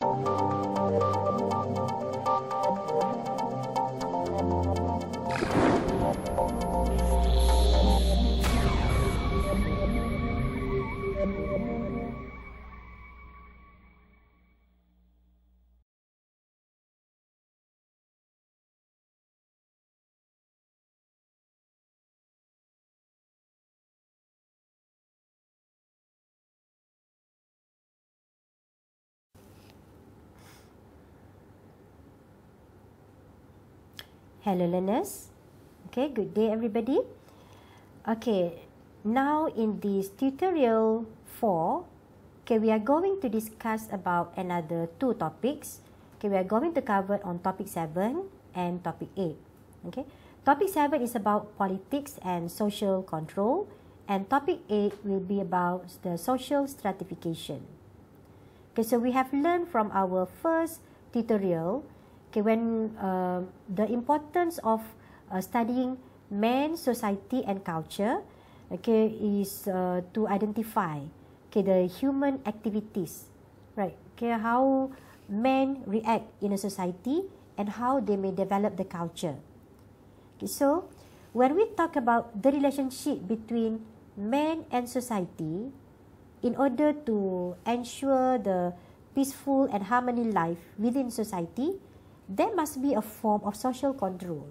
Hello learners. Okay, good day everybody. Okay, now in this tutorial 4, okay, we are going to discuss about another 2 topics. Okay, we are going to cover on topic 7 and topic 8. Okay, topic 7 is about politics and social control, and topic 8 will be about the social stratification. Okay, so we have learned from our first tutorial, okay, when the importance of studying man, society and culture, okay, is to identify, okay, the human activities, right? Okay, how men react in a society and how they may develop the culture. Okay, so when we talk about the relationship between man and society, in order to ensure the peaceful and harmony life within society, there must be a form of social control.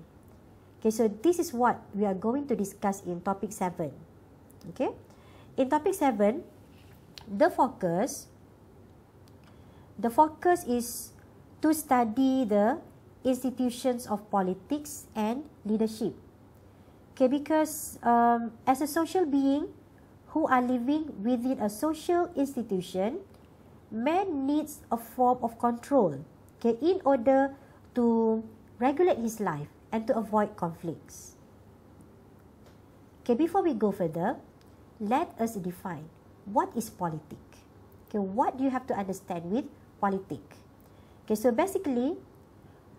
Okay, so this is what we are going to discuss in topic 7. Okay, in topic 7, the focus is to study the institutions of politics and leadership. Okay, because as a social being who are living within a social institution, man needs a form of control, okay, in order to regulate his life and to avoid conflicts. Okay, before we go further, let us define what is politic. Okay, what do you have to understand with politic? Okay, so basically,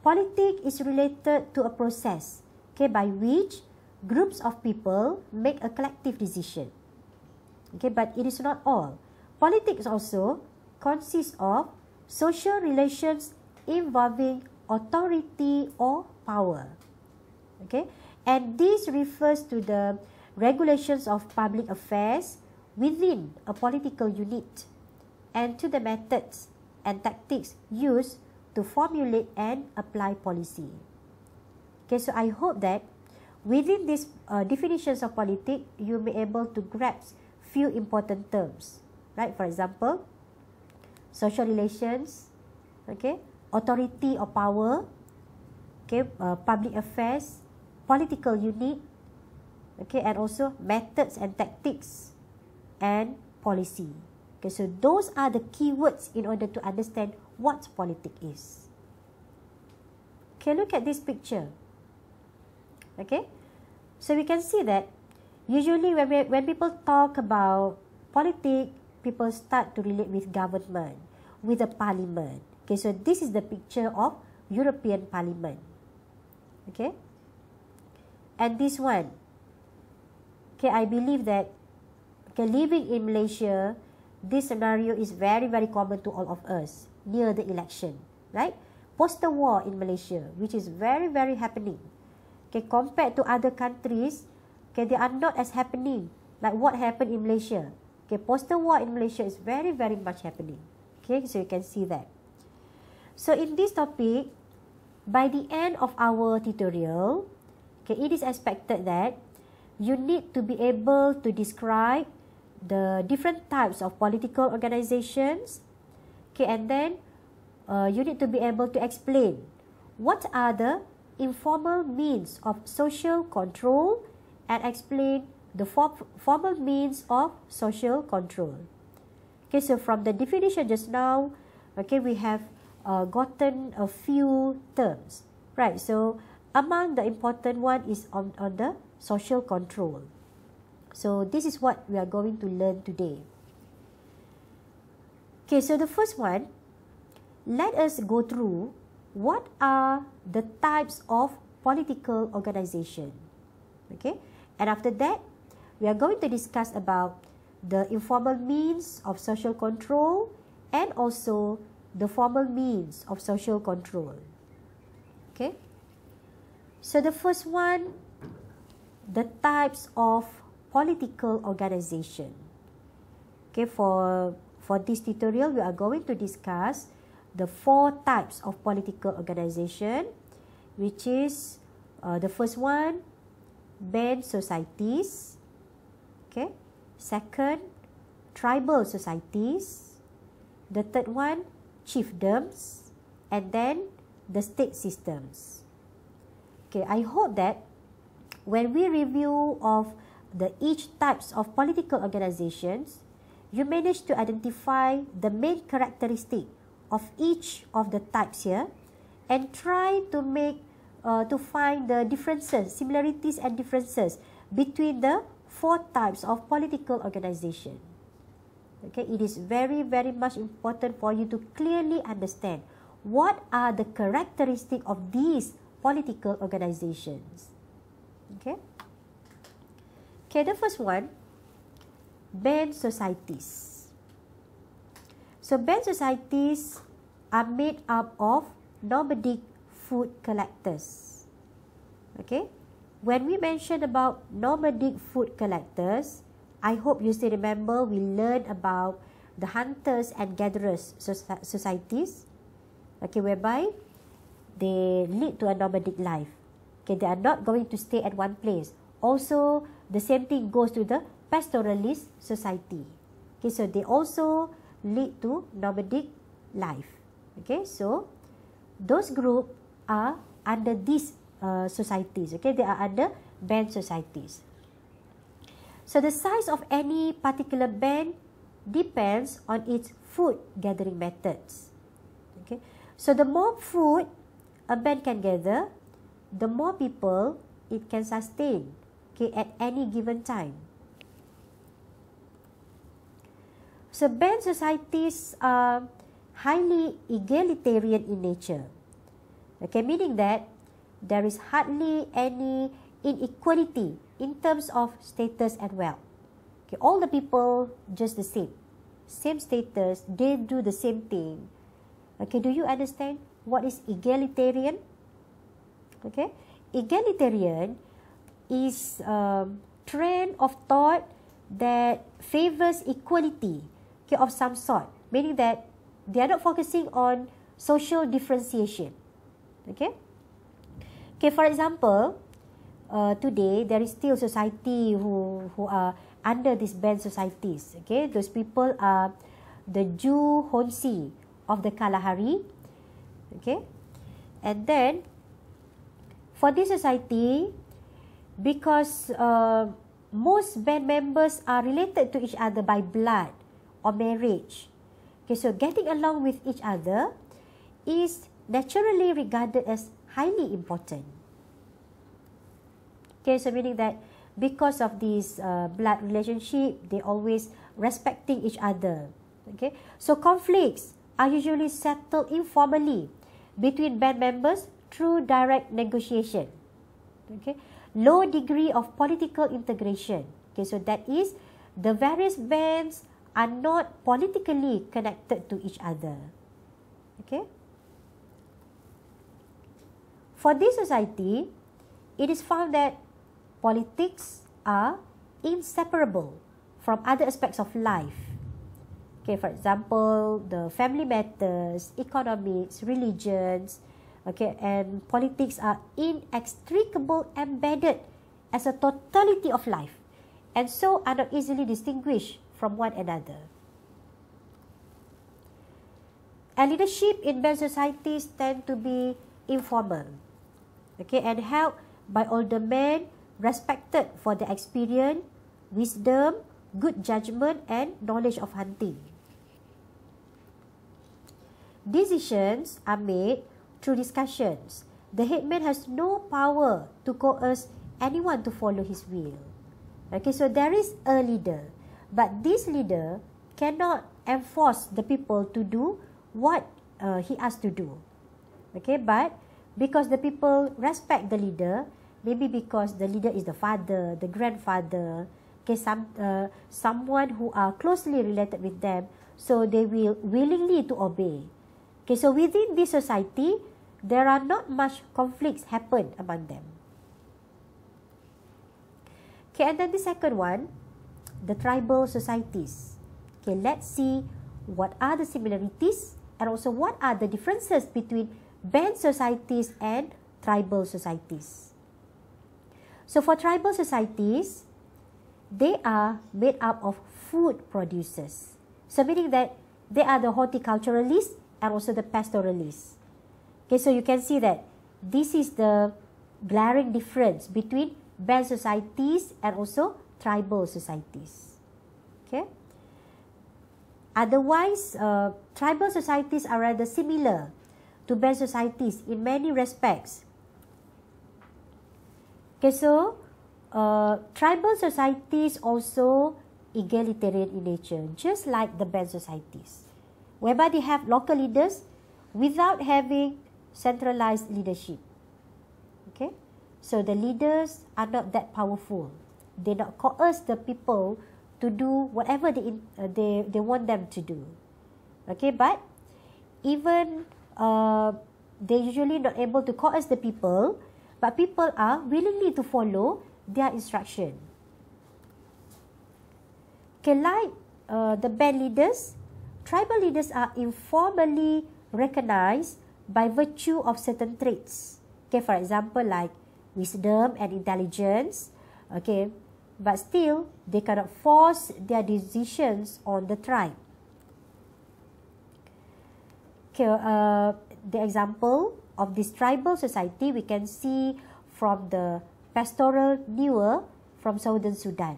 politic is related to a process, okay, by which groups of people make a collective decision. Okay, but it is not all. Politics also consists of social relations involving authority or power. Okay, and this refers to the regulations of public affairs within a political unit and to the methods and tactics used to formulate and apply policy. Okay, so I hope that within these definitions of politics, you may be able to grasp few important terms, right? For example, social relations, okay, authority or power, okay, public affairs, political unit, okay, and also methods and tactics and policy. Okay, so those are the keywords in order to understand what politics is. Okay, look at this picture. Okay, so we can see that usually when people talk about politics, people start to relate with government, with the parliament. Okay, so this is the picture of European Parliament. Okay, and this one, okay, I believe that, okay, living in Malaysia, this scenario is very, very common to all of us near the election, right? Poster war in Malaysia, which is very, very happening. Okay, compared to other countries, okay, they are not as happening like what happened in Malaysia. Okay, poster war in Malaysia is very, very much happening. Okay, so you can see that. So in this topic, by the end of our tutorial, okay, it is expected that you need to be able to describe the different types of political organizations, okay, and then you need to be able to explain what are the informal means of social control and explain the formal means of social control. Okay, so from the definition just now, okay, we have gotten a few terms, right? So among the important one is on the social control. So this is what we are going to learn today. Okay, so the first one, let us go through what are the types of political organization. Okay, and after that, we are going to discuss about the informal means of social control and also the formal means of social control. Okay. So the first one, the types of political organization. Okay, for this tutorial, we are going to discuss the 4 types of political organization, which is the first one, band societies. Okay. Second, tribal societies. The third one, chiefdoms. And then the state systems. Okay, I hope that when we review of the each types of political organizations, you manage to identify the main characteristic of each of the types here and try to make to find the differences, similarities and differences between the 4 types of political organization. Okay, it is very, very much important for you to clearly understand what are the characteristics of these political organizations. Okay. Okay, the first one, band societies. So band societies are made up of nomadic food collectors. Okay. When we mention about nomadic food collectors, I hope you still remember we learned about the hunters and gatherers societies. Okay, whereby they lead to a nomadic life. Okay, they are not going to stay at one place. Also, the same thing goes to the pastoralist society. Okay, so they also lead to nomadic life. Okay, so those groups are under these societies. Okay, they are under band societies. So the size of any particular band depends on its food gathering methods. Okay, so the more food a band can gather, the more people it can sustain, okay, at any given time. So band societies are highly egalitarian in nature. Okay, meaning that there is hardly any inequality in terms of status and wealth. Okay, all the people just the same status, they do the same thing. Okay, do you understand what is egalitarian? Okay, egalitarian is a trend of thought that favors equality, okay, of some sort, meaning that they are not focusing on social differentiation. Okay. Okay, for example, today there is still society who are under these band societies. Okay, those people are the Jew Honsi of the Kalahari. Okay, and then for this society, because most band members are related to each other by blood or marriage. Okay, so getting along with each other is naturally regarded as highly important. Okay, so meaning that because of this blood relationship, they always respecting each other. Okay, so conflicts are usually settled informally between band members through direct negotiation. Okay, low degree of political integration. Okay, so that is the various bands are not politically connected to each other. Okay. For this society, it is found that politics are inseparable from other aspects of life. Okay, for example, the family matters, economics, religions, okay, and politics are inextricably embedded as a totality of life, and so are not easily distinguished from one another. And leadership in band societies tend to be informal, okay, and held by older men respected for their experience, wisdom, good judgment, and knowledge of hunting. Decisions are made through discussions. The headman has no power to coerce anyone to follow his will. Okay, so there is a leader, but this leader cannot enforce the people to do what he has to do. Okay, but because the people respect the leader, maybe because the leader is the father, the grandfather, okay, someone who are closely related with them, so they will willingly to obey. Okay, so within this society, there are not much conflicts happen among them. Okay, and then the second one, the tribal societies. Okay, let's see what are the similarities and also what are the differences between band societies and tribal societies. So for tribal societies, they are made up of food producers. So meaning that they are the horticulturalists and also the pastoralists. Okay, so you can see that this is the glaring difference between band societies and also tribal societies. Okay. Otherwise, tribal societies are rather similar to band societies in many respects. Okay, so tribal societies also egalitarian in nature, just like the band societies, whereby they have local leaders without having centralized leadership. Okay, so the leaders are not that powerful. They not coerce the people to do whatever they want them to do. Okay, but even they usually not able to coerce the people, but people are willingly to follow their instruction. Okay, like the band leaders, tribal leaders are informally recognized by virtue of certain traits. Okay, for example, like wisdom and intelligence. Okay, but still they cannot force their decisions on the tribe. Okay, the example of this tribal society we can see from the pastoral Nuer from southern Sudan.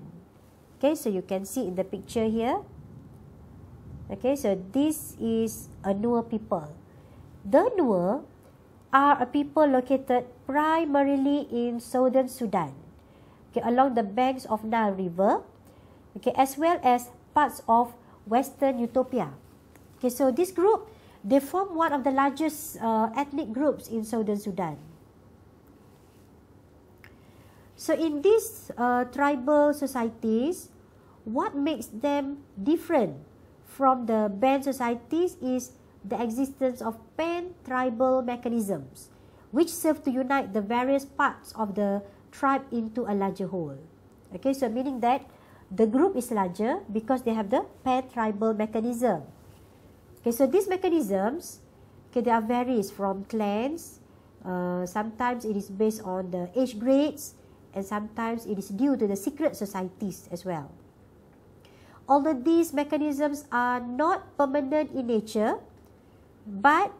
Okay, so you can see in the picture here. Okay, so this is a Nuer people. The Nuer are a people located primarily in southern Sudan, okay, along the banks of Nile River, okay, as well as parts of Western Ethiopia. Okay, so this group, they form one of the largest ethnic groups in southern Sudan. So in these tribal societies, what makes them different from the band societies is the existence of pan-tribal mechanisms, which serve to unite the various parts of the tribe into a larger whole. Okay, so meaning that the group is larger because they have the pan-tribal mechanism. Okay, so these mechanisms, okay, they are varies from clans. Sometimes it is based on the age grades, and sometimes it is due to the secret societies as well. Although these mechanisms are not permanent in nature, but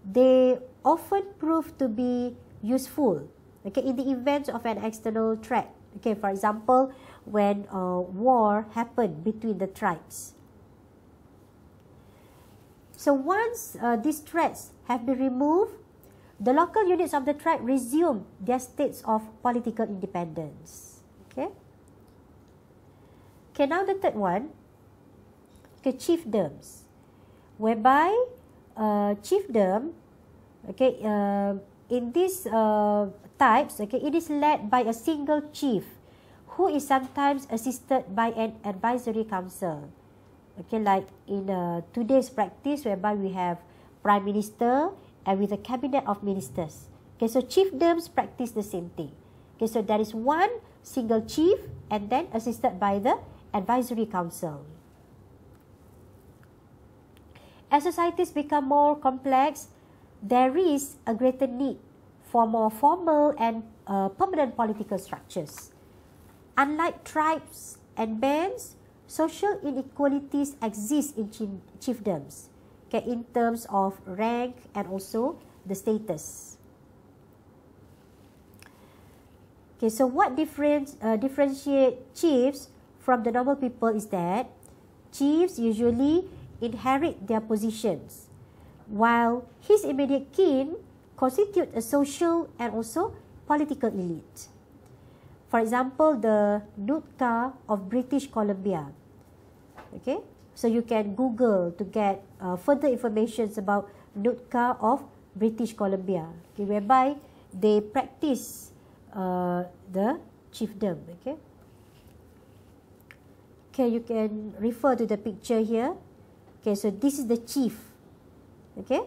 they often prove to be useful, okay, in the event of an external threat. Okay, for example, when war happened between the tribes. So once these threats have been removed, the local units of the tribe resume their states of political independence. Okay. Okay, now the third one, okay, chiefdoms, whereby chiefdom, okay, in these types, okay, it is led by a single chief who is sometimes assisted by an advisory council. Okay, like in today's practice, whereby we have prime minister and with a cabinet of ministers. Okay, so chiefdoms practice the same thing. Okay, so there is one single chief and then assisted by the advisory council. As societies become more complex, there is a greater need for more formal and permanent political structures. Unlike tribes and bands, social inequalities exist in chiefdoms, okay, in terms of rank and also the status. Okay, so what differentiate chiefs from the normal people is that chiefs usually inherit their positions, while his immediate kin constitute a social and also political elite. For example, the Nootka of British Columbia. Okay, so you can Google to get further information about Nootka of British Columbia, okay, whereby they practice the chiefdom. Okay. Okay, you can refer to the picture here. Okay, so this is the chief. Okay,